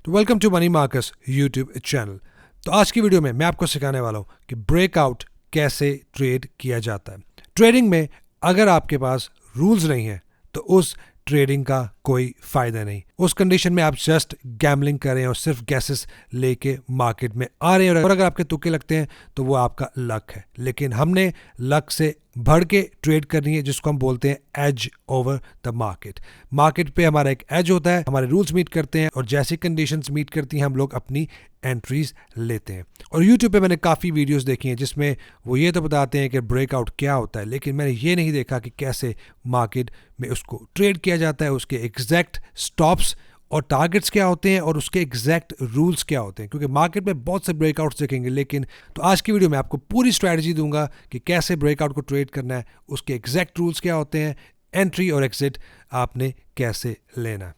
तो welcome to money Marcus YouTube channel. तो आज की वीडियो में मैं आपको सिखाने वाला हूँ कि ब्रेकआउट कैसे ट्रेड किया जाता है। ट्रेडिंग में अगर आपके पास रूल्स नहीं है तो उस ट्रेडिंग का कोई फायदा नहीं। उस कंडीशन में आप जस्ट गैम्बलिंग कर रहे हैं और सिर्फ गैसेस लेके मार्केट में आ रहे हैं और अगर आपके तुक्के लगते हैं तो वो आपका लक है। लेकिन हमने लक से बढ़ के ट्रेड करनी है, जिसको हम बोलते हैं edge over the market. Market पे हमारा एक एज होता है, हमारे रूल्स मीट करते हैं और जैसी कंडीशंस मीट करती हैं हम लोग अपनी एंट्रीज लेते हैं। और यूट्यूब पे मैंने काफ़ी वीडियोस देखी हैं जिसमें वो ये तो बताते हैं कि ब्रेकआउट क्या होता है, लेकिन मैंने ये नहीं देखा कि कैसे मार्केट में उसको ट्रेड किया जाता है, उसके एग्जैक्ट स्टॉप्स और टारगेट्स क्या होते हैं और उसके एग्जैक्ट रूल्स क्या होते हैं। क्योंकि मार्केट में बहुत से ब्रेकआउट्स देखेंगे, लेकिन तो आज की वीडियो में आपको पूरी स्ट्रैटेजी दूंगा कि कैसे ब्रेकआउट को ट्रेड करना है, उसके एग्जैक्ट रूल्स क्या होते हैं, एंट्री और एग्जिट आपने कैसे लेना है।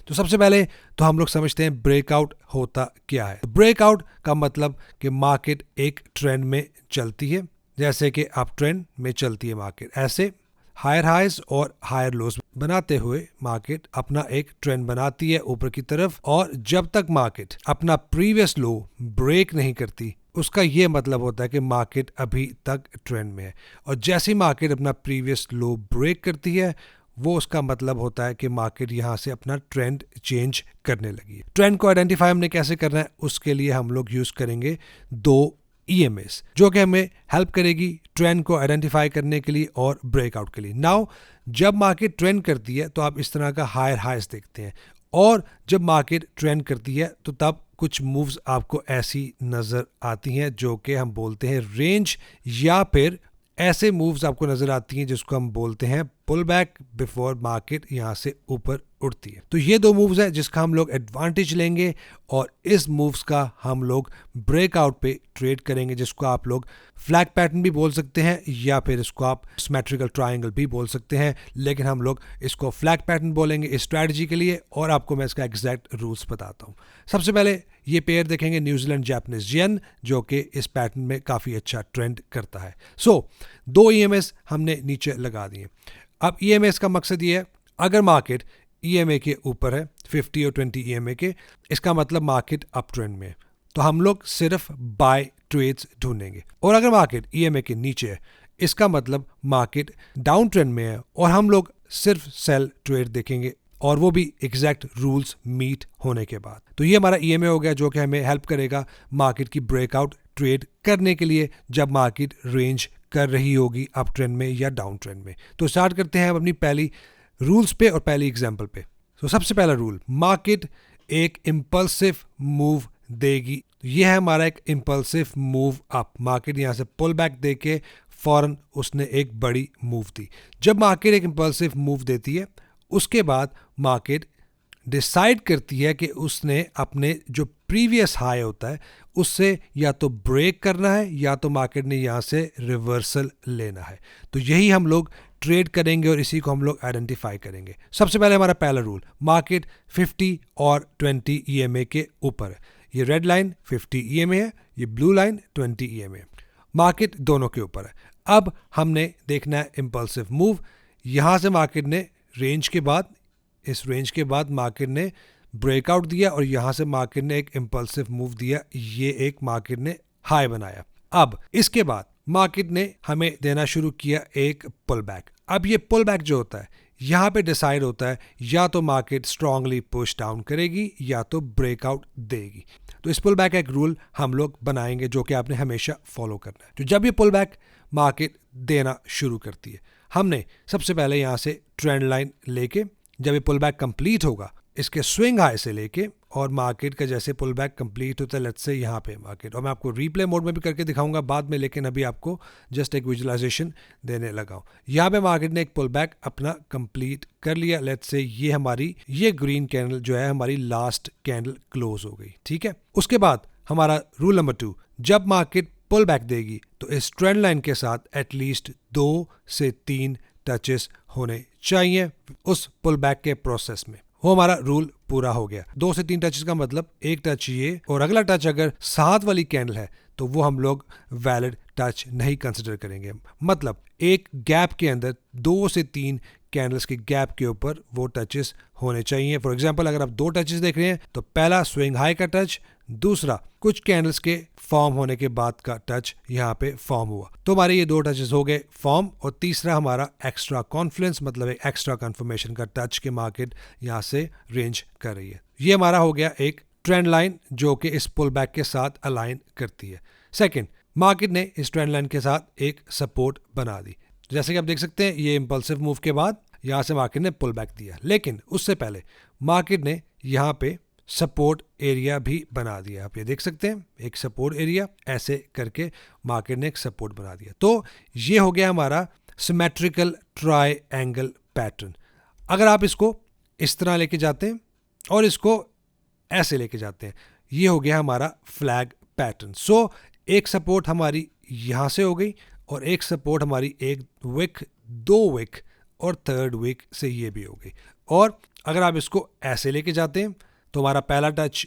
तो सबसे पहले तो हम लोग समझते हैं ब्रेकआउट होता क्या है। ब्रेकआउट का मतलब कि मार्केट एक ट्रेंड में चलती है, जैसे कि अप ट्रेंड में चलती है मार्केट, ऐसे हायर हाइज और हायर लोज बनाते हुए मार्केट अपना एक ट्रेंड बनाती है ऊपर की तरफ। और जब तक मार्केट अपना प्रीवियस लो ब्रेक नहीं करती, उसका ये मतलब होता है कि मार्केट अभी तक ट्रेंड में है। और जैसे ही मार्केट अपना प्रीवियस लो ब्रेक करती है, वो उसका मतलब होता है कि मार्केट यहाँ से अपना ट्रेंड चेंज करने लगी है। ट्रेंड को आइडेंटिफाई हमने कैसे करना है, उसके लिए हम लोग यूज करेंगे दो EMAs जो कि हमें हेल्प करेगी ट्रेंड को आइडेंटिफाई करने के लिए और ब्रेकआउट के लिए। नाउ जब मार्केट ट्रेंड करती है तो आप इस तरह का हायर हाइज देखते हैं, और जब मार्केट ट्रेंड करती है तो तब कुछ मूव्स आपको ऐसी नजर आती हैं जो कि हम बोलते हैं रेंज, या फिर ऐसे मूव्स आपको नजर आती हैं जिसको हम बोलते हैं पुल बैक बिफोर मार्केट यहाँ से ऊपर उठती है। तो ये दो मूव्स हैं जिसका हम लोग एडवांटेज लेंगे और इस मूव्स का हम लोग ब्रेकआउट पे ट्रेड करेंगे, जिसको आप लोग फ्लैग पैटर्न भी बोल सकते हैं या फिर इसको आप सिमेट्रिकल ट्रायंगल भी बोल सकते हैं, लेकिन हम लोग इसको फ्लैग पैटर्न बोलेंगे इस स्ट्रैटेजी के लिए। और आपको मैं इसका एग्जैक्ट रूल्स बताता हूँ। सबसे पहले ये पेयर देखेंगे न्यूजीलैंड जापानीज येन, जो कि इस पैटर्न में काफ़ी अच्छा ट्रेंड करता है। सो दो EMAs हमने नीचे लगा दिए। अब EMAs का मकसद ये है, अगर मार्केट EMA के ऊपर है 50 और 20 EMA के, इसका मतलब मार्केट अप ट्रेंड में है, तो हम लोग सिर्फ बाय ट्रेड्स ढूंढेंगे। और अगर मार्केट EMA के नीचे है, इसका मतलब मार्केट डाउन ट्रेंड में है और हम लोग सिर्फ सेल ट्रेड देखेंगे, और वो भी एग्जैक्ट रूल्स मीट होने के बाद। तो ये हमारा EMA हो गया जो कि हमें हेल्प करेगा मार्केट की ब्रेकआउट ट्रेड करने के लिए जब मार्केट रेंज कर रही होगी अप ट्रेंड में या डाउन ट्रेंड में। तो स्टार्ट करते हैं अपनी पहली रूल्स पे और पहली एग्जांपल पे। तो सबसे पहला रूल, मार्केट एक इम्पल्सिव मूव देगी। ये है हमारा एक इम्पल्सिव मूव अप। मार्केट यहाँ से पुल बैक दे के फौरन उसने एक बड़ी मूव दी। जब मार्केट एक इम्पल्सिव मूव देती है, उसके बाद मार्केट डिसाइड करती है कि उसने अपने जो प्रीवियस हाई होता है उससे या तो ब्रेक करना है या तो मार्केट ने यहाँ से रिवर्सल लेना है। तो यही हम लोग ट्रेड करेंगे और इसी को हम लोग आइडेंटिफाई करेंगे। सबसे पहले हमारा पहला रूल, मार्केट 50 और 20 EMA के ऊपर है। ये रेड लाइन 50 EMA है, ये ब्लू लाइन 20 EMA है। मार्केट दोनों के ऊपर है। अब हमने देखना है इम्पल्सिव मूव। यहाँ से मार्केट ने रेंज के बाद, इस रेंज के बाद मार्केट ने ब्रेकआउट दिया और यहाँ से मार्केट ने एक इम्पल्सिव मूव दिया, ये एक मार्केट ने हाई बनाया। अब इसके बाद मार्केट ने हमें देना शुरू किया एक पुल बैक। अब ये पुल बैक जो होता है, यहाँ पे डिसाइड होता है या तो मार्केट स्ट्रांगली पुश डाउन करेगी या तो ब्रेकआउट देगी। तो इस पुल बैक का एक रूल हम लोग बनाएंगे जो कि आपने हमेशा फॉलो करना है। तो जब ये पुल बैक मार्केट देना शुरू करती है, हमने सबसे पहले यहाँ से ट्रेंड लाइन लेके, जब ये पुल बैक कंप्लीट होगा, इसके स्विंग हाई से लेके और मार्केट का जैसे पुल बैक कंप्लीट होता है, लेट्स से यहाँ पे मार्केट, और मैं आपको रीप्ले मोड में भी करके दिखाऊंगा बाद में, लेकिन अभी आपको जस्ट एक विजुअलाइजेशन देने लगा हूँ। यहाँ पे मार्केट ने एक पुल बैक अपना कंप्लीट कर लिया। लेट्स से ये ग्रीन कैंडल जो है हमारी लास्ट कैंडल क्लोज हो गई, ठीक है। उसके बाद हमारा रूल नंबर 2, जब मार्केट पुल बैक देगी तो इस ट्रेंड लाइन के साथ एटलीस्ट 2 से 3 टचेस होने चाहिए उस पुल बैक के प्रोसेस में। वो हमारा रूल पूरा हो गया। 2 से 3 टचेस का मतलब एक टच ये और अगला टच अगर साथ वाली कैंडल है तो वो हम लोग वैलिड टच नहीं कंसिडर करेंगे। मतलब एक गैप के अंदर 2 से 3 कैंडल्स के गैप के ऊपर वो टचेस होने चाहिए। फॉर एग्जांपल अगर आप दो टचेस देख रहे हैं तो पहला स्विंग हाई का टच, दूसरा कुछ कैंडल्स के फॉर्म होने के बाद का टच यहाँ पे फॉर्म हुआ। तो हमारे ये दो टचेस हो गए फॉर्म, और तीसरा हमारा एक्स्ट्रा कॉन्फ्लुएंस मतलब एक एक्स्ट्रा कंफर्मेशन का टच के मार्केट यहाँ से रेंज कर रही है। ये हमारा हो गया एक ट्रेंड लाइन जो कि इस पुल बैक के साथ अलाइन करती है। सेकेंड, मार्केट ने इस ट्रेंड लाइन के साथ एक सपोर्ट बना दी। जैसे कि आप देख सकते हैं ये इंपल्सिव मूव के बाद यहाँ से मार्केट ने पुल बैक दिया, लेकिन उससे पहले मार्केट ने यहाँ पे सपोर्ट एरिया भी बना दिया। आप ये देख सकते हैं एक सपोर्ट एरिया, ऐसे करके मार्केट ने एक सपोर्ट बना दिया। तो ये हो गया हमारा सिमेट्रिकल ट्रायंगल पैटर्न। अगर आप इसको इस तरह लेके जाते हैं और इसको ऐसे लेके जाते हैं, ये हो गया हमारा फ्लैग पैटर्न। सो एक सपोर्ट हमारी यहाँ से हो गई और एक सपोर्ट हमारी एक विक, दो विक और थर्ड विक से ये भी हो गई। और अगर आप इसको ऐसे लेके जाते हैं तो हमारा पहला टच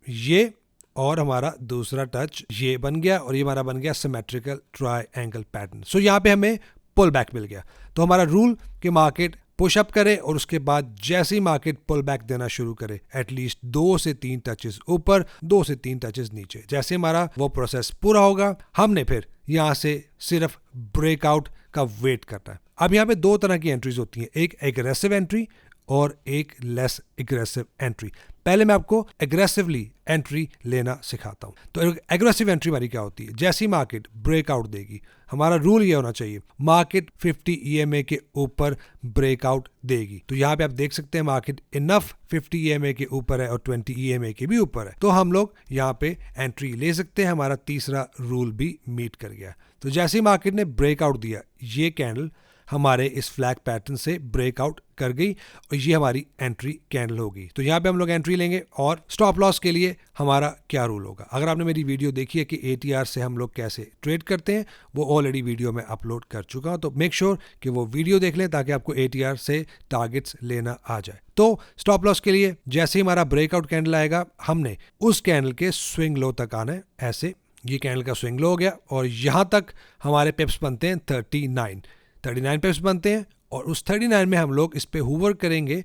ये और हमारा दूसरा टच ये बन गया, और ये हमारा बन गया सिमेट्रिकल ट्रायंगल पैटर्न। सो यहाँ पे हमें पुल बैक मिल गया। तो हमारा रूल कि मार्केट पुश अप करे और उसके बाद जैसे ही मार्केट पुल बैक देना शुरू करे एटलीस्ट 2 से 3 टचेस ऊपर, 2 से 3 टचेस नीचे। जैसे हमारा वो प्रोसेस पूरा होगा, हमने फिर यहाँ से सिर्फ ब्रेकआउट का वेट करना है। अब यहाँ पे दो तरह की एंट्रीज होती हैं, एक एग्रेसिव एंट्री और एक लेस एग्रेसिव एंट्री। पहले मैं आपको एग्रेसिवली एंट्री लेना सिखाता हूं। तो एग्रेसिव एंट्री हमारी क्या होती है? जैसे ही मार्केट ब्रेकआउट देगी, हमारा रूल ये होना चाहिए मार्केट 50 EMA के ऊपर ब्रेकआउट देगी। तो यहाँ पे आप देख सकते हैं मार्केट इनफ 50 EMA के ऊपर है और 20 EMA के भी ऊपर है, तो हम लोग यहाँ पे एंट्री ले सकते हैं। हमारा तीसरा रूल भी मीट कर गया। तो जैसे ही मार्केट ने ब्रेकआउट दिया, ये कैंडल हमारे इस फ्लैग पैटर्न से ब्रेकआउट कर गई और ये हमारी एंट्री कैंडल होगी। तो यहाँ पे हम लोग एंट्री लेंगे। और स्टॉप लॉस के लिए हमारा क्या रूल होगा? अगर आपने मेरी वीडियो देखी है कि ATR से हम लोग कैसे ट्रेड करते हैं, वो ऑलरेडी वीडियो में अपलोड कर चुका हूँ, तो मेक श्योर कि वो वीडियो देख लें ताकि आपको ATR से टारगेट्स लेना आ जाए। तो स्टॉप लॉस के लिए जैसे ही हमारा ब्रेकआउट कैंडल आएगा, हमने उस कैंडल के स्विंग लो तक आना है। ऐसे ये कैंडल का स्विंग लो हो गया और यहाँ तक हमारे पिप्स बनते हैं 39 पिप्स बनते हैं, और उस 39 में हम लोग इस पे हूवर करेंगे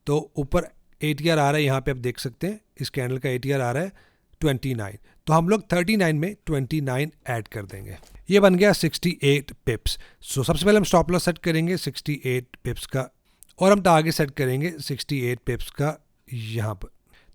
तो ऊपर ATR आ रहा है। यहाँ पे आप देख सकते हैं इस कैंडल का ATR आ रहा है 29, तो हम लोग 39 में 29 ऐड कर देंगे। ये बन गया 68 पिप्स। सो सबसे पहले हम स्टॉप लॉस सेट करेंगे 68 पिप्स का, और हम टारगेट सेट करेंगे 68 पिप्स का यहाँ पर।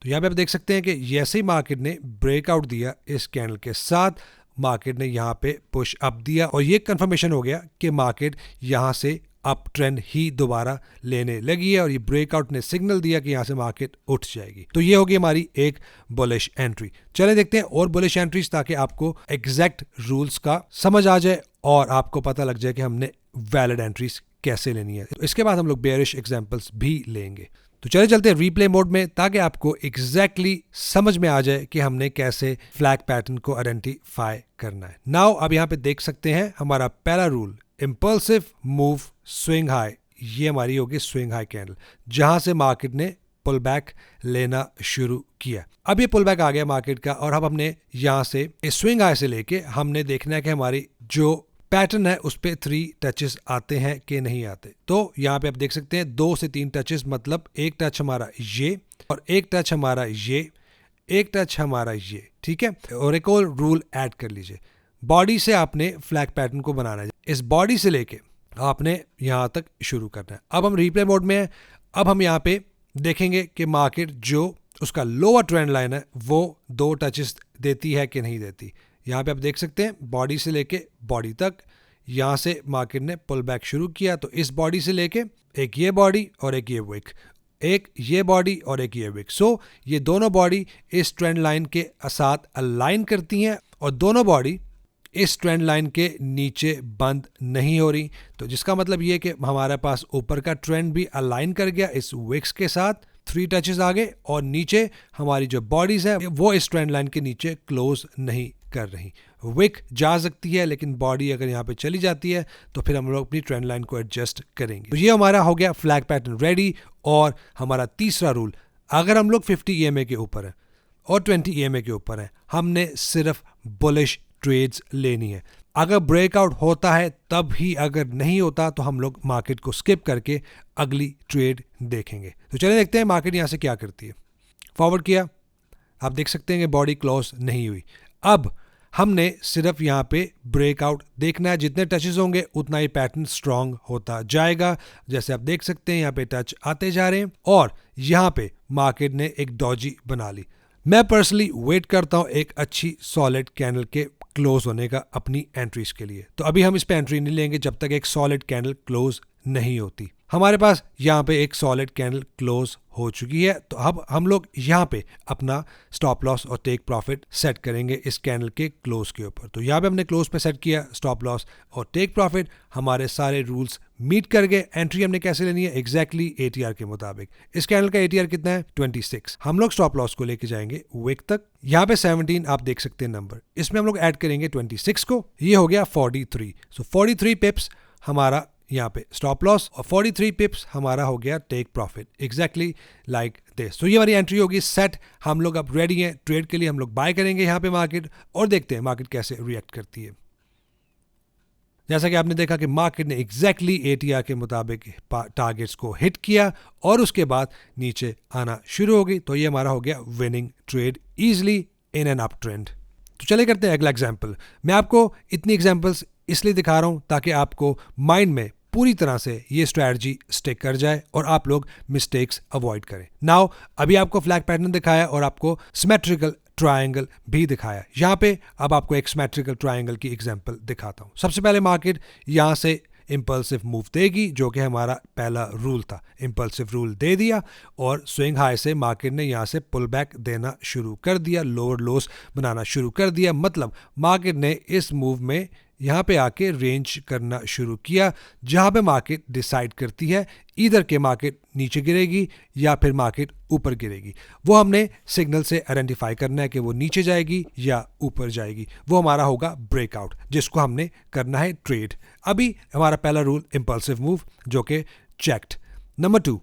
तो यहाँ पे आप देख सकते हैं कि जैसे ही मार्केट ने ब्रेकआउट दिया इस कैंडल के साथ, मार्केट ने यहाँ पे पुश अप दिया और ये कंफर्मेशन हो गया कि मार्केट यहाँ से अप ट्रेंड ही दोबारा लेने लगी है, और ये ब्रेकआउट ने सिग्नल दिया कि यहाँ से मार्केट उठ जाएगी। तो ये होगी हमारी एक बुलिश एंट्री। चले देखते हैं और बुलिश एंट्रीज, ताकि आपको एग्जैक्ट रूल्स का समझ आ जाए और आपको पता लग जाए कि हमने वैलिड एंट्रीज कैसे लेनी है। तो इसके बाद हम लोग बेयरिश एग्जांपल्स भी लेंगे। तो चले चलते हैं रीप्ले मोड में, ताकि आपको एग्जैक्टली समझ में आ जाए कि हमने कैसे फ्लैग पैटर्न को आइडेंटिफाई करना है। नाउ अब यहाँ पे देख सकते हैं हमारा पहला rule, impulsive move swing high. ये हमारी होगी स्विंग हाई कैंडल, जहां से मार्केट ने पुल बैक लेना शुरू किया। अब ये पुल बैक आ गया मार्केट का, और अब हमने यहाँ से इस स्विंग हाई से लेके हमने देखना है कि हमारी जो पैटर्न है उस पे 3 टचेस आते हैं कि नहीं आते। तो यहाँ पे आप देख सकते हैं 2 से 3 टचेस, मतलब एक टच हमारा ये और एक टच हमारा ये, एक टच हमारा ये, ठीक है। और एक और रूल ऐड कर लीजिए, बॉडी से आपने फ्लैग पैटर्न को बनाना है। इस बॉडी से लेके आपने यहाँ तक शुरू करना है। अब हम रिप्ले मोड में हैं। अब हम यहाँ पे देखेंगे कि मार्केट जो उसका लोअर ट्रेंड लाइन है वो 2 टचेस देती है कि नहीं देती। यहाँ पे आप देख सकते हैं बॉडी से लेके बॉडी तक, यहाँ से मार्केट ने पुल बैक शुरू किया। तो इस बॉडी से लेके एक ये बॉडी और एक ये विक, एक ये बॉडी और एक ये विक। सो ये दोनों बॉडी इस ट्रेंड लाइन के साथ अलाइन करती हैं, और दोनों बॉडी इस ट्रेंड लाइन के नीचे बंद नहीं हो रही। तो जिसका मतलब ये कि हमारे पास ऊपर का ट्रेंड भी अलाइन कर गया इस विक्स के साथ, 3 टचेस आ गए, और नीचे हमारी जो बॉडीज है वो इस ट्रेंड लाइन के नीचे क्लोज नहीं कर रही। विक जा सकती है, लेकिन बॉडी अगर यहाँ पे चली जाती है तो फिर हम लोग अपनी ट्रेंड लाइन को एडजस्ट करेंगे। तो ये हमारा हो गया फ्लैग पैटर्न रेडी। और हमारा तीसरा रूल, अगर हम लोग 50 EMA के ऊपर है और 20 EMA के ऊपर है, हमने सिर्फ बुलिश ट्रेड्स लेनी है। अगर ब्रेकआउट होता है तब ही, अगर नहीं होता तो हम लोग मार्केट को स्किप करके अगली ट्रेड देखेंगे। तो चलिए देखते हैं मार्केट यहाँ से क्या करती है। फॉरवर्ड किया, आप देख सकते हैं कि बॉडी क्लोज नहीं हुई। अब हमने सिर्फ यहाँ पे ब्रेकआउट देखना है, जितने टचेस होंगे उतना ही पैटर्न स्ट्रांग होता जाएगा। जैसे आप देख सकते हैं यहाँ पे टच आते जा रहे हैं और यहाँ पे मार्केट ने एक डॉजी बना ली। मैं पर्सनली वेट करता हूँ एक अच्छी सॉलिड कैंडल के क्लोज होने का अपनी एंट्रीज के लिए। तो अभी हम इस पे एंट्री नहीं लेंगे जब तक एक सॉलिड कैंडल क्लोज नहीं होती। हमारे पास यहाँ पे एक सॉलिड कैंडल क्लोज हो चुकी है, तो अब हम लोग यहाँ पे अपना स्टॉप लॉस और टेक प्रॉफिट सेट करेंगे इस कैंडल के क्लोज के ऊपर। तो यहाँ पे हमने क्लोज पे सेट किया स्टॉप लॉस और टेक प्रॉफिट, हमारे सारे रूल्स मीट कर गए। एंट्री हमने कैसे लेनी है, एग्जैक्टली एटीआर के मुताबिक। इस कैंडल का एटीआर कितना है, 26। हम लोग स्टॉप लॉस को लेके जाएंगे विक तक। यहाँ पे 17 आप देख सकते हैं नंबर, इसमें हम लोग ऐड करेंगे 26 को, ये हो गया 43। सो 43 पिप्स हमारा यहाँ पे स्टॉप लॉस और 43 पिप्स हमारा हो गया take profit, exactly like this. तो ये हमारी एंट्री होगी सेट। हम लोग अब रेडी हैं ट्रेड के लिए, हम लोग बाय करेंगे यहाँ पे मार्केट और देखते हैं मार्केट कैसे रिएक्ट करती है। जैसा कि आपने देखा कि मार्केट ने एग्जैक्टली एटीआर के मुताबिक टारगेट्स को हिट किया और उसके बाद नीचे आना शुरू हो गई। तो ये हमारा हो गया winning trade easily in an up trend. तो चलिए करते हैं अगला एग्जाम्पल। मैं आपको इतनी एग्जाम्पल्स इसलिए दिखा रहा हूं ताकि आपको माइंड में पूरी तरह से ये स्ट्रैटेजी स्टिक कर जाए और आप लोग मिस्टेक्स अवॉइड करें। नाउ अभी आपको फ्लैग पैटर्न दिखाया और आपको सिमेट्रिकल ट्रायंगल भी दिखाया। यहाँ पे अब आपको एक सिमेट्रिकल ट्रायंगल की एग्जांपल दिखाता हूँ। सबसे पहले मार्केट यहाँ से इम्पल्सिव मूव देगी, जो कि हमारा पहला रूल था। इम्पल्सिव रूल दे दिया और स्विंग हाई से मार्केट ने यहाँ से पुल बैक देना शुरू कर दिया, लोअर लोस बनाना शुरू कर दिया। मतलब मार्केट ने इस मूव में यहाँ पे आके रेंज करना शुरू किया, जहाँ पे मार्केट डिसाइड करती है इधर के मार्केट नीचे गिरेगी या फिर मार्केट ऊपर गिरेगी। वो हमने सिग्नल से आइडेंटिफाई करना है कि वो नीचे जाएगी या ऊपर जाएगी। वो हमारा होगा ब्रेकआउट, जिसको हमने करना है ट्रेड। अभी हमारा पहला रूल इम्पल्सिव मूव, जो कि चेक्ड। नंबर 2,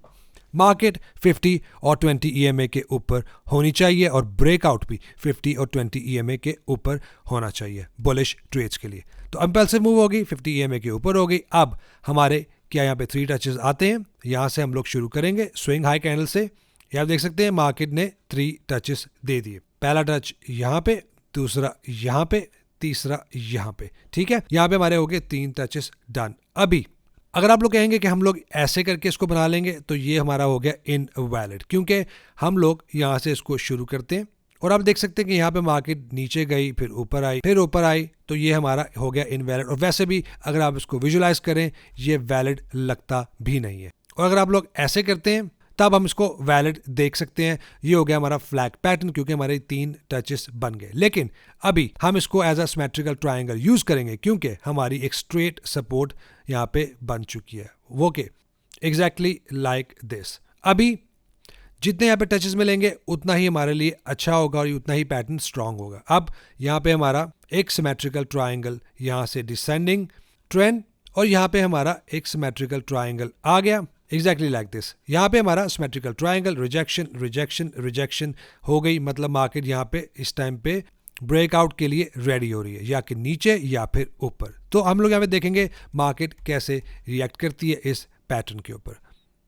मार्केट 50 और 20 EMA के ऊपर होनी चाहिए और ब्रेकआउट भी 50 और 20 EMA के ऊपर होना चाहिए बुलिश ट्रेड्स के लिए। तो इम्पल्सिव मूव होगी, 50 EMA के ऊपर हो गई। अब हमारे क्या यहाँ पे 3 टचेस आते हैं, यहाँ से हम लोग शुरू करेंगे स्विंग हाई कैंडल से। ये आप देख सकते हैं मार्केट ने 3 टचेस दे दिए। पहला टच यहाँ पे, दूसरा यहाँ पे, तीसरा यहाँ पे। ठीक है, यहाँ पे हमारे हो गए 3 टचेस डन। अभी अगर आप लोग कहेंगे कि हम लोग ऐसे करके इसको बना लेंगे तो ये हमारा हो गया इनवैलिड, क्योंकि हम लोग यहाँ से इसको शुरू करते हैं और आप देख सकते हैं कि यहाँ पे मार्केट नीचे गई, फिर ऊपर आई, फिर ऊपर आई, तो ये हमारा हो गया इनवैलिड। और वैसे भी अगर आप इसको विजुलाइज करें ये वैलिड लगता भी नहीं है। और अगर आप लोग ऐसे करते हैं तब हम इसको वैलिड देख सकते हैं। ये हो गया हमारा फ्लैग पैटर्न, क्योंकि हमारे 3 टचेस बन गए। लेकिन अभी हम इसको as a symmetrical triangle use करेंगे, क्योंकि हमारी एक स्ट्रेट सपोर्ट यहाँ पे बन चुकी है, वो के एग्जैक्टली लाइक दिस। अभी जितने यहाँ पे टचेस मिलेंगे उतना ही हमारे लिए अच्छा होगा और उतना ही पैटर्न स्ट्रांग होगा। अब यहाँ पे हमारा एक सिमेट्रिकल ट्रायंगल यहाँ से डिसेंडिंग ट्रेंड और यहाँ पे हमारा एक सिमेट्रिकल ट्रायंगल आ गया एग्जैक्टली लाइक दिस। यहाँ पे हमारा symmetrical triangle rejection rejection rejection हो गई। मतलब मार्केट यहाँ पे इस टाइम पे ब्रेकआउट के लिए रेडी हो रही है, या कि नीचे या फिर ऊपर। तो हम लोग यहाँ पे देखेंगे मार्केट कैसे रिएक्ट करती है इस पैटर्न के ऊपर।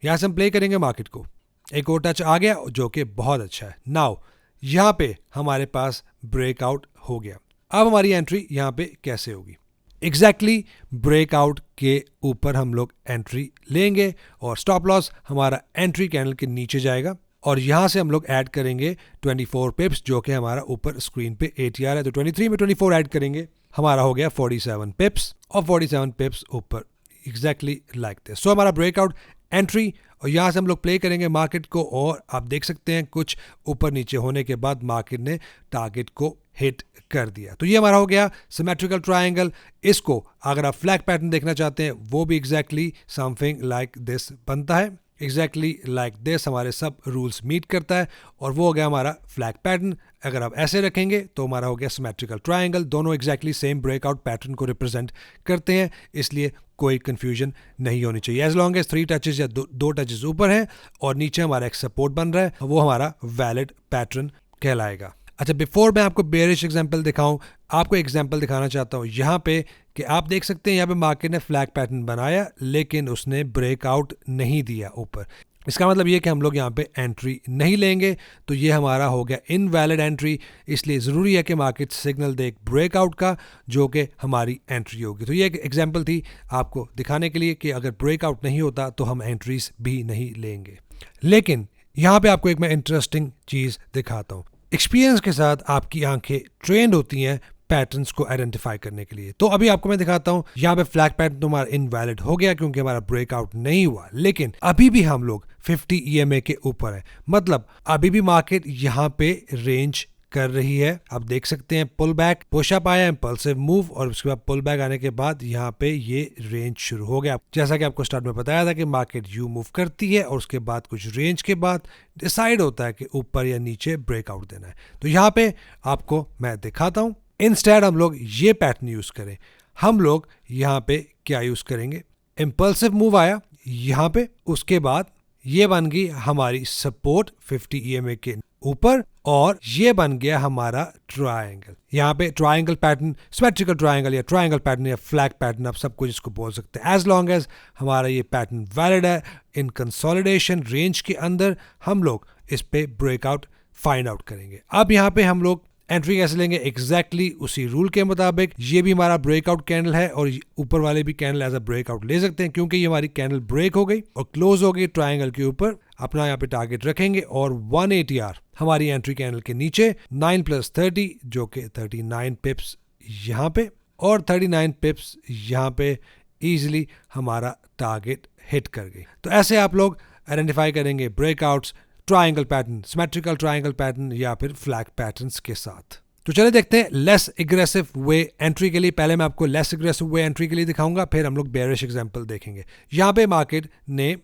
यहाँ से हम प्ले करेंगे मार्केट को। एक और टच आ गया जो कि बहुत अच्छा है। नाउ यहाँ पे हमारे पास ब्रेकआउट हो गया। अब हमारी एंट्री यहाँ पे कैसे होगी, एग्जैक्टली ब्रेकआउट के ऊपर हम लोग एंट्री लेंगे और स्टॉप लॉस हमारा एंट्री कैंडल के नीचे जाएगा और यहाँ से हम लोग ऐड करेंगे 24 पिप्स, जो कि हमारा ऊपर स्क्रीन पे ATR है। तो 23 में 24 ऐड करेंगे, हमारा हो गया 47 पिप्स और 47 पिप्स ऊपर एग्जैक्टली लाइक दिस। सो हमारा ब्रेकआउट एंट्री और यहाँ से हम लोग प्ले करेंगे मार्केट को और आप देख सकते हैं कुछ ऊपर नीचे होने के बाद मार्केट ने टारगेट को हिट कर दिया। तो ये हमारा हो गया सिमेट्रिकल ट्रायंगल। इसको अगर आप फ्लैग पैटर्न देखना चाहते हैं वो भी एग्जैक्टली समथिंग लाइक दिस बनता है। एग्जैक्टली लाइक दिस हमारे सब रूल्स मीट करता है और वो हो गया हमारा फ्लैग पैटर्न। अगर आप ऐसे रखेंगे तो हमारा हो गया सिमेट्रिकल ट्रायंगल। दोनों एग्जैक्टली सेम ब्रेकआउट पैटर्न को रिप्रेजेंट करते हैं, इसलिए कोई कंफ्यूजन नहीं होनी चाहिए। एज लॉन्ग एज 3 टचेस या 2 टचेस ऊपर हैं और नीचे हमारा एक सपोर्ट बन रहा है, वो हमारा वैलिड पैटर्न कहलाएगा। अच्छा, बिफोर मैं आपको बेयरिश एग्जांपल दिखाऊं, आपको एग्जांपल दिखाना चाहता हूँ यहाँ पे कि आप देख सकते हैं यहाँ पे मार्केट ने फ्लैग पैटर्न बनाया लेकिन उसने ब्रेकआउट नहीं दिया ऊपर। इसका मतलब ये कि हम लोग यहाँ पे एंट्री नहीं लेंगे, तो ये हमारा हो गया इनवैलिड एंट्री। इसलिए ज़रूरी है कि मार्केट सिग्नल दे एक ब्रेकआउट का जो कि हमारी एंट्री होगी। तो ये एक एग्जांपल थी आपको दिखाने के लिए कि अगर ब्रेकआउट नहीं होता तो हम एंट्रीज भी नहीं लेंगे। लेकिन यहाँ पे आपको एक मैं इंटरेस्टिंग चीज़ दिखाता हूँ। एक्सपीरियंस के साथ आपकी आंखें ट्रेंड होती हैं पैटर्न्स को आइडेंटिफाई करने के लिए। तो अभी आपको मैं दिखाता हूं, यहाँ पे फ्लैग पैटर्न तो हमारा इनवैलिड हो गया क्योंकि हमारा ब्रेकआउट नहीं हुआ, लेकिन अभी भी हम लोग 50 EMA के ऊपर है। मतलब अभी भी मार्केट यहाँ पे रेंज कर रही है। आप देख सकते हैं पुल बैक, पुशअप आया, इंपल्सिव मूव, और उसके बाद पुल बैक आने के बाद यहाँ पे ये रेंज शुरू हो गया। जैसा कि आपको स्टार्ट में बताया था कि मार्केट यू मूव करती है और उसके बाद कुछ रेंज के बाद डिसाइड होता है कि ऊपर या नीचे ब्रेकआउट देना है। तो यहाँ पे आपको मैं दिखाता हूँ। इंस्टेड हम लोग ये पैटर्न यूज करें। हम लोग यहाँ पे क्या यूज करेंगे, इंपल्सिव मूव आया यहाँ पे, उसके बाद ये बन गई हमारी सपोर्ट 50 EMA के ऊपर और ये बन गया हमारा ट्रायंगल। यहाँ पे ट्रायंगल पैटर्न, सिमेट्रिकल ट्रायंगल या ट्रायंगल पैटर्न या फ्लैग पैटर्न, आप सब कुछ इसको बोल सकते हैं। एज लॉन्ग एज हमारा ये पैटर्न वैलिड है इन कंसोलिडेशन रेंज के अंदर, हम लोग इस पे ब्रेकआउट फाइंड आउट करेंगे। अब यहाँ पे हम लोग एंट्री कैसे लेंगे, एग्जैक्टली उसी रूल के मुताबिक। ये भी हमारा ब्रेकआउट कैंडल है और ऊपर वाले भी कैंडल एज अ ब्रेकआउट ले सकते हैं क्योंकि ये हमारी कैंडल ब्रेक हो गई और क्लोज हो गई ट्रायंगल के ऊपर। अपना यहाँ पे टारगेट रखेंगे और 180R हमारी एंट्री कैंडल के नीचे, 9 + 30 जो कि 39 पिप्स यहाँ पे और 39 पिप्स यहाँ पे इजिली हमारा टारगेट हिट कर गई। तो ऐसे आप लोग आइडेंटिफाई करेंगे breakouts triangle pattern, symmetrical triangle pattern या फिर फ्लैग पैटर्न्स के साथ। तो चलिए देखते हैं लेस एग्रेसिव वे एंट्री के लिए। पहले मैं आपको लेस एग्रेसिव वे एंट्री के लिए दिखाऊंगा, फिर हम लोग बेयरिश एग्जांपल देखेंगे। यहाँ पे मार्केट ने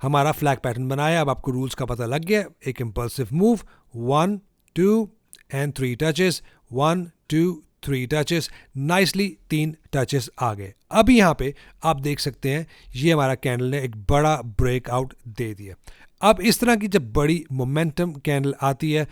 हमारा फ्लैग पैटर्न बनाया। अब आपको रूल्स का पता लग गया। एक impulsive move, 1 2 and 3 touches, 1 2 3 touches, nicely 3 touches आ गए। अब यहाँ पे आप देख सकते हैं ये हमारा कैंडल ने एक बड़ा ब्रेकआउट दे दिया। अब इस तरह की जब बड़ी मोमेंटम कैंडल आती है,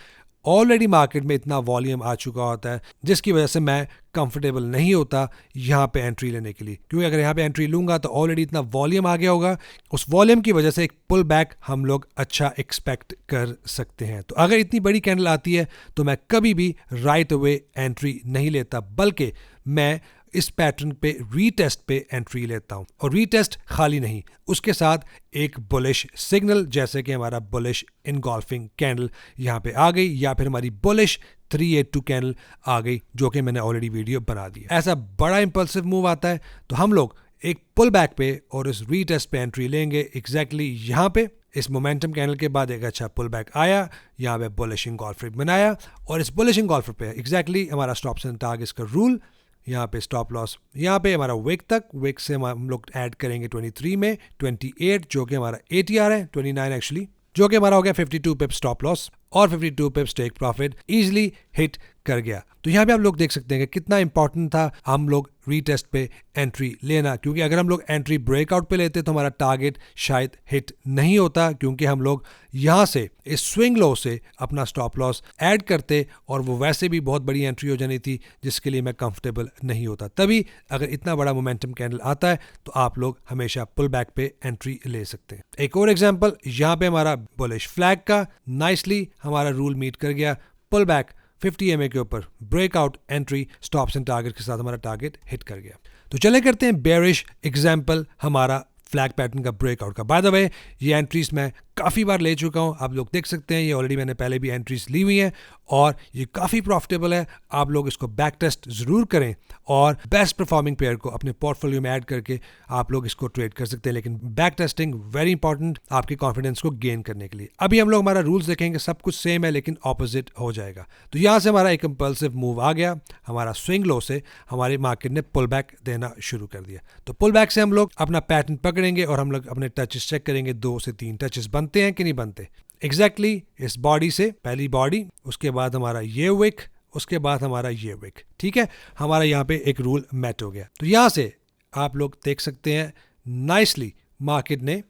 ऑलरेडी मार्केट में इतना वॉल्यूम आ चुका होता है जिसकी वजह से मैं कंफर्टेबल नहीं होता यहाँ पे एंट्री लेने के लिए, क्योंकि अगर यहाँ पे एंट्री लूंगा तो ऑलरेडी इतना वॉल्यूम आ गया होगा। उस वॉल्यूम की वजह से एक पुल बैक हम लोग अच्छा एक्सपेक्ट कर सकते हैं। तो अगर इतनी बड़ी कैंडल आती है तो मैं कभी भी राइट अवे एंट्री नहीं लेता, बल्कि मैं इस पैटर्न पे रीटेस्ट पे एंट्री लेता हूं। और रीटेस्ट खाली नहीं, उसके साथ एक बुलिश सिग्नल, जैसे कि हमारा बुलिश इनगॉल्फिंग कैंडल यहाँ पे आ गई, या फिर हमारी बुलिश 382 कैंडल आ गई जो कि मैंने ऑलरेडी वीडियो बना दी। ऐसा बड़ा इंपल्सिव मूव आता है तो हम लोग एक पुल बैक पे और इस रीटेस्ट पे एंट्री लेंगे। एग्जैक्टली यहाँ पे इस मोमेंटम कैंडल के बाद एक अच्छा पुल बैक आया, यहाँ पे बुलिश इंगॉल्फर बनाया और इस बुलिश इंगॉल्फर पे एग्जैक्टली हमारा स्टॉप्स एंड टारगेट्स का रूल, यहाँ पे स्टॉप लॉस, यहाँ पे हमारा विक तक, विक से हम लोग ऐड करेंगे 23 में 28 जो कि हमारा ATR है, 29 एक्चुअली जो कि हमारा हो गया 52 पिप स्टॉप लॉस और 52 पिप टेक प्रॉफिट इजीली हिट कर गया। तो यहाँ पे आप लोग देख सकते हैं कि कितना इंपॉर्टेंट था हम लोग रीटेस्ट पे एंट्री लेना, क्योंकि अगर हम लोग एंट्री ब्रेकआउट पे लेते तो हमारा टारगेट शायद हिट नहीं होता, क्योंकि हम लोग यहाँ से इस स्विंग लो से अपना स्टॉप लॉस ऐड करते और वो वैसे भी बहुत बड़ी एंट्री हो जानी थी जिसके लिए मैं कंफर्टेबल नहीं होता। तभी अगर इतना बड़ा मोमेंटम कैंडल आता है तो आप लोग हमेशा पुल बैक पे एंट्री ले सकते हैं। एक और एग्जाम्पल, यहाँ पे हमारा बुलिश फ्लैग का नाइसली हमारा रूल मीट कर गया, पुल बैक 50 EMA के ऊपर breakout entry stops and target के साथ हमारा टारगेट हिट कर गया। तो चले करते हैं बेयरिश एग्जांपल हमारा फ्लैग पैटर्न का ब्रेकआउट का। बाय द वे ये एंट्रीज मैं काफ़ी बार ले चुका हूँ, आप लोग देख सकते हैं ये ऑलरेडी मैंने पहले भी एंट्रीज ली हुई हैं और ये काफ़ी प्रॉफिटेबल है। आप लोग इसको बैक टेस्ट ज़रूर करें और बेस्ट परफॉर्मिंग पेयर को अपने पोर्टफोलियो में ऐड करके आप लोग इसको ट्रेड कर सकते हैं, लेकिन बैक टेस्टिंग वेरी इंपॉर्टेंट आपके कॉन्फिडेंस को गेन करने के लिए। अभी हम लोग हमारा रूल्स देखेंगे, सब कुछ सेम है लेकिन ऑपोजिट हो जाएगा। तो यहाँ से हमारा एक इंपल्सिव मूव आ गया, हमारा स्विंग लो से हमारी मार्केट ने पुल बैक देना शुरू कर दिया। तो पुल बैक से हम लोग अपना पैटर्न पकड़ेंगे और हम लोग अपने टचेस चेक करेंगे, 2 से 3 टचेस बनते हैं कि नहीं बनते। एग्जैक्टली इस बॉडी से पहली बॉडी, उसके बाद हमारा ये विक, उसके बाद हमारा ये विक, ठीक है, हमारा यहाँ पे एक रूल मैच हो गया। तो यहाँ से आप लोग देख सकते हैं नाइसली मार्केट ने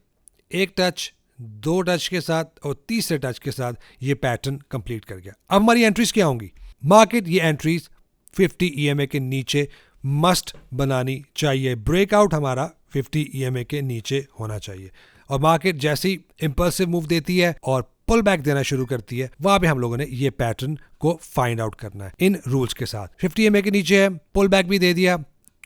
1 टच, 2 टच के साथ और तीसरे टच के साथ ये पैटर्न कंप्लीट कर गया। अब हमारी एंट्रीज क्या होंगी, मार्केट ये एंट्रीज 50 EMA के नीचे मस्ट बनानी चाहिए। ब्रेकआउट हमारा 50 EMA के नीचे होना चाहिए और मार्केट जैसे ही इंपल्सिव मूव देती है और पुल बैक देना शुरू करती है, वहां पे हम लोगों ने ये पैटर्न को फाइंड आउट करना है इन रूल्स के साथ। 50 EMA के नीचे है, पुल बैक भी दे दिया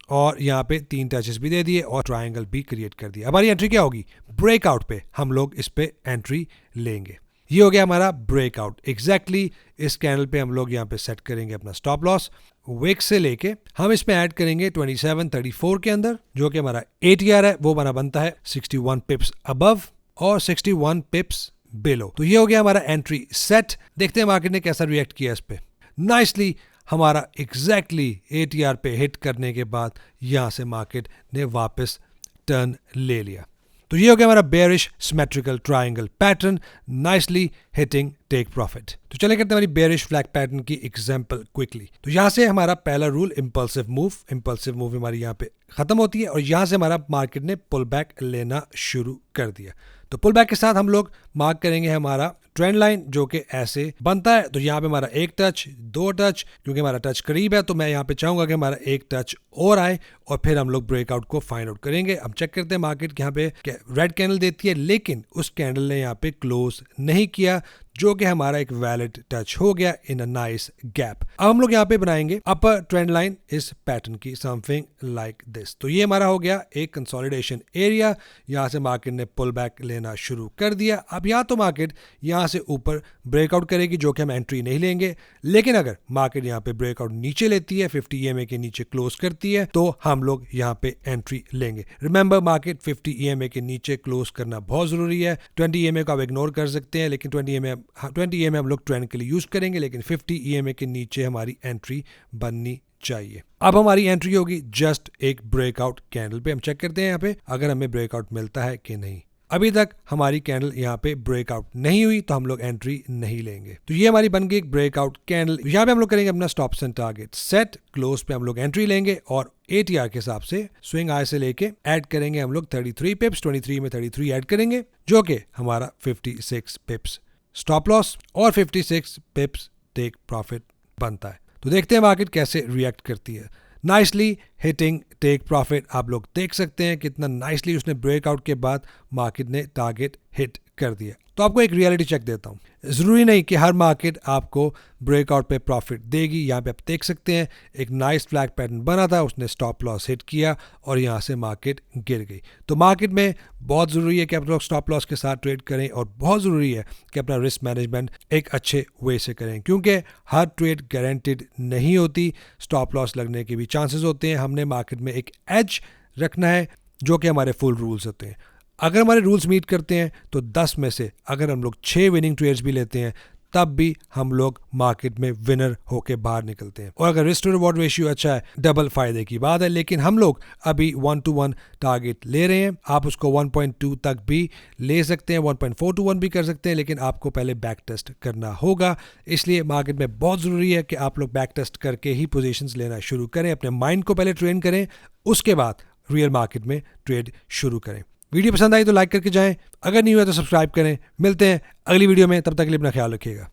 और यहाँ पे 3 टचेस भी दे दिए और ट्रायंगल भी क्रिएट कर दिया। हमारी एंट्री क्या होगी? ब्रेकआउट पे हम लोग इस पे एंट्री लेंगे। ये हो गया हमारा ब्रेकआउट। एग्जैक्टली इस कैंडल पे हम लोग यहाँ पे सेट करेंगे अपना स्टॉप लॉस। विक से लेके हम इसमें ऐड करेंगे 2734 के अंदर, जो कि हमारा ATR है, वो बनता है 61 पिप्स अबव और 61 पिप्स बिलो। तो ये हो गया हमारा एंट्री सेट। देखते हैं मार्केट ने कैसा रिएक्ट किया इस पे। नाइसली हमारा एग्जैक्टली ATR पे हिट करने के बाद यहां से मार्केट ने वापस टर्न ले लिया। तो ये हो गया हमारा bearish symmetrical triangle pattern, nicely hitting take profit. तो चले करते हैं हमारी बेयरिश फ्लैग पैटर्न की एग्जांपल क्विकली। तो यहां से हमारा पहला रूल इंपल्सिव मूव हमारी यहां पे खत्म होती है और यहां से हमारा मार्केट ने पुल बैक लेना शुरू कर दिया। तो पुल बैक के साथ हम लोग मार्क करेंगे हमारा ट्रेंड लाइन, जो कि ऐसे बनता है। तो यहाँ पे हमारा 1 टच, 2 टच, क्योंकि हमारा टच करीब है तो मैं यहाँ पे चाहूंगा कि हमारा 1 टच और आए और फिर हम लोग ब्रेकआउट को फाइंड आउट करेंगे। अब चेक करते हैं मार्केट यहाँ पे रेड कैंडल देती है, लेकिन उस कैंडल ने यहाँ पे क्लोज नहीं किया, जो कि हमारा एक वैलिड टच हो गया इन अ नाइस गैप। अब हम लोग यहाँ पे बनाएंगे अपर ट्रेंड लाइन इस पैटर्न की, समथिंग लाइक दिस। तो ये हमारा हो गया एक कंसोलिडेशन एरिया। यहाँ से मार्केट ने पुल बैक लेना शुरू कर दिया। अब यहाँ तो मार्केट यहाँ से ऊपर ब्रेकआउट करेगी, जो कि हम एंट्री नहीं लेंगे, लेकिन अगर मार्केट यहाँ पे ब्रेकआउट नीचे लेती है, 50 EMA के नीचे क्लोज करती है, तो हम लोग यहाँ पे एंट्री लेंगे। रिमेंबर, मार्केट 50 EMA के नीचे क्लोज करना बहुत जरूरी है। 20 EMA को आप इग्नोर कर सकते हैं, लेकिन 20 EMA हम लोग ट्रेंड के लिए यूज करेंगे, लेकिन 50 EMA के नीचे हमारी एंट्री बननी चाहिए। अब हमारी एंट्री होगी जस्ट एक ब्रेकआउट कैंडल पे। हम चेक करते हैं यहाँ पे अगर हमें ब्रेकआउट मिलता है कि नहीं। अभी तक हमारी कैंडल यहाँ पे ब्रेकआउट नहीं हुई, तो हम लोग एंट्री नहीं लेंगे। तो ये हमारी बन गई एक ब्रेकआउट कैंडल। यहाँ पे हम लोग करेंगे अपना stops and target set. Close पे हम लोग एंट्री लेंगे और ATR के हिसाब से स्विंग हाई से लेके ऐड करेंगे हम लोग 33 पिप्स। 23 में 33 ऐड करेंगे, जो कि हमारा 56 पिप्स स्टॉप लॉस और 56 पिप्स टेक प्रॉफिट बनता है। तो देखते हैं मार्केट कैसे रिएक्ट करती है। Nicely hitting take profit. आप लोग देख सकते हैं कितना नाइसली उसने ब्रेकआउट के बाद मार्केट ने टारगेट हिट कर दिया। तो आपको एक रियलिटी चेक देता हूं। जरूरी नहीं कि हर मार्केट आपको ब्रेकआउट पे प्रॉफिट देगी। यहाँ पे आप देख सकते हैं एक नाइस फ्लैग पैटर्न बना था, उसने स्टॉप लॉस हिट किया और यहाँ से मार्केट गिर गई। तो मार्केट में बहुत ज़रूरी है कि आप लोग स्टॉप लॉस के साथ ट्रेड करें और बहुत ज़रूरी है कि अपना रिस्क मैनेजमेंट एक अच्छे वे से करें, क्योंकि हर ट्रेड गारंटेड नहीं होती। स्टॉप लॉस लगने के भी चांसेस होते हैं। हमने मार्केट में एक एज रखना है, जो कि हमारे फुल रूल्स होते हैं। अगर हमारे रूल्स मीट करते हैं तो 10 में से अगर हम लोग 6 विनिंग ट्रेड्स भी लेते हैं, तब भी हम लोग मार्केट में विनर होके बाहर निकलते हैं। और अगर रिस्क टू रिवॉर्ड रेशियो अच्छा है, डबल फायदे की बात है। लेकिन हम लोग अभी 1-to-1 टारगेट ले रहे हैं। आप उसको 1.2 तक भी ले सकते हैं, 1.4-to-1 भी कर सकते हैं, लेकिन आपको पहले बैक टेस्ट करना होगा। इसलिए मार्केट में बहुत ज़रूरी है कि आप लोग बैक टेस्ट करके ही पोजीशंस लेना शुरू करें। अपने माइंड को पहले ट्रेन करें, उसके बाद रियल मार्केट में ट्रेड शुरू करें। वीडियो पसंद आई तो लाइक करके जाएं, अगर नहीं हुआ तो सब्सक्राइब करें। मिलते हैं अगली वीडियो में, तब तक के लिए अपना ख्याल रखिएगा।